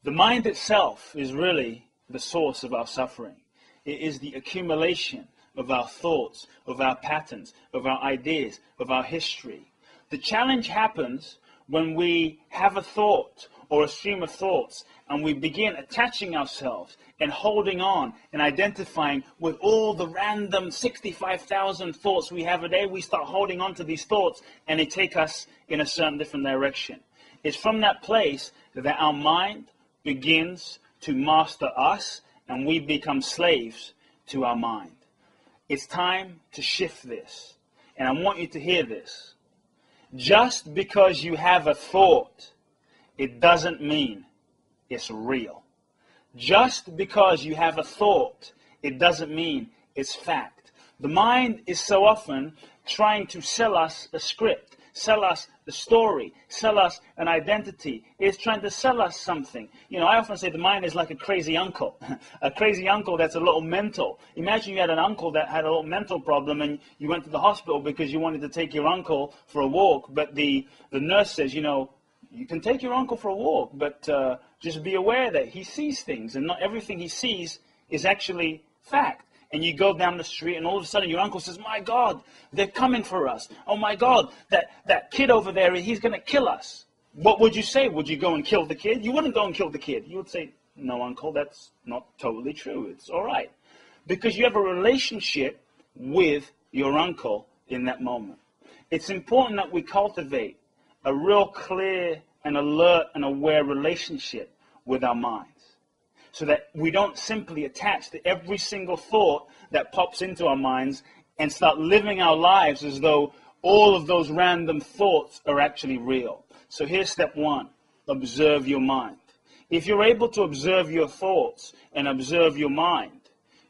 The mind itself is really the source of our suffering. It is the accumulation of our thoughts, of our patterns, of our ideas, of our history. The challenge happens when we have a thought or a stream of thoughts and we begin attaching ourselves and holding on and identifying with all the random 65,000 thoughts we have a day. We start holding on to these thoughts and they take us in a certain different direction. It's from that place that our mind begins to master us and we become slaves to our mind. It's time to shift this. And I want you to hear this. Just because you have a thought, it doesn't mean it's real. Just because you have a thought, it doesn't mean it's fact. The mind is so often trying to sell us a script, sell us a story, sell us an identity. It's trying to sell us something. You know, I often say the mind is like a crazy uncle. A crazy uncle that's a little mental. Imagine you had an uncle that had a little mental problem and you went to the hospital because you wanted to take your uncle for a walk, but the nurse says, you know, you can take your uncle for a walk, but just be aware that he sees things and not everything he sees is actually fact. And you go down the street and all of a sudden your uncle says, my God, they're coming for us. Oh my God, that kid over there, he's going to kill us. What would you say? Would you go and kill the kid? You wouldn't go and kill the kid. You would say, no, uncle, that's not totally true. It's all right. Because you have a relationship with your uncle in that moment. It's important that we cultivate a real clear and alert and aware relationship with our minds, so that we don't simply attach to every single thought that pops into our minds and start living our lives as though all of those random thoughts are actually real. So here's step one: observe your mind. If you're able to observe your thoughts and observe your mind,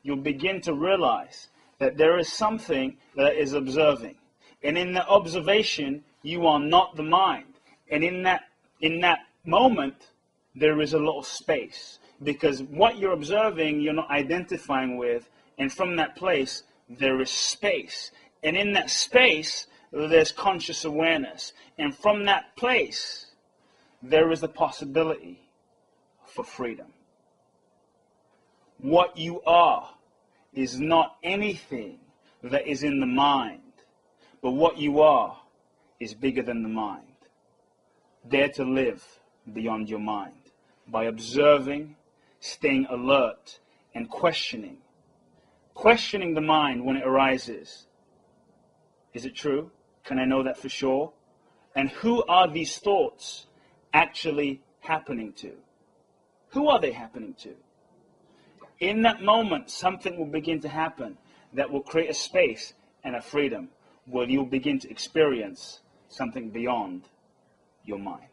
you'll begin to realize that there is something that is observing. And in the observation, you are not the mind. And in that moment, there is a little space. Because what you're observing, you're not identifying with. And from that place, there is space. And in that space, there's conscious awareness. And from that place, there is a possibility for freedom. What you are is not anything that is in the mind. But what you are is bigger than the mind. Dare to live beyond your mind by observing, staying alert, and questioning. Questioning the mind when it arises. Is it true? Can I know that for sure? And who are these thoughts actually happening to? Who are they happening to? In that moment, something will begin to happen that will create a space and a freedom where you'll begin to experience something beyond your mind.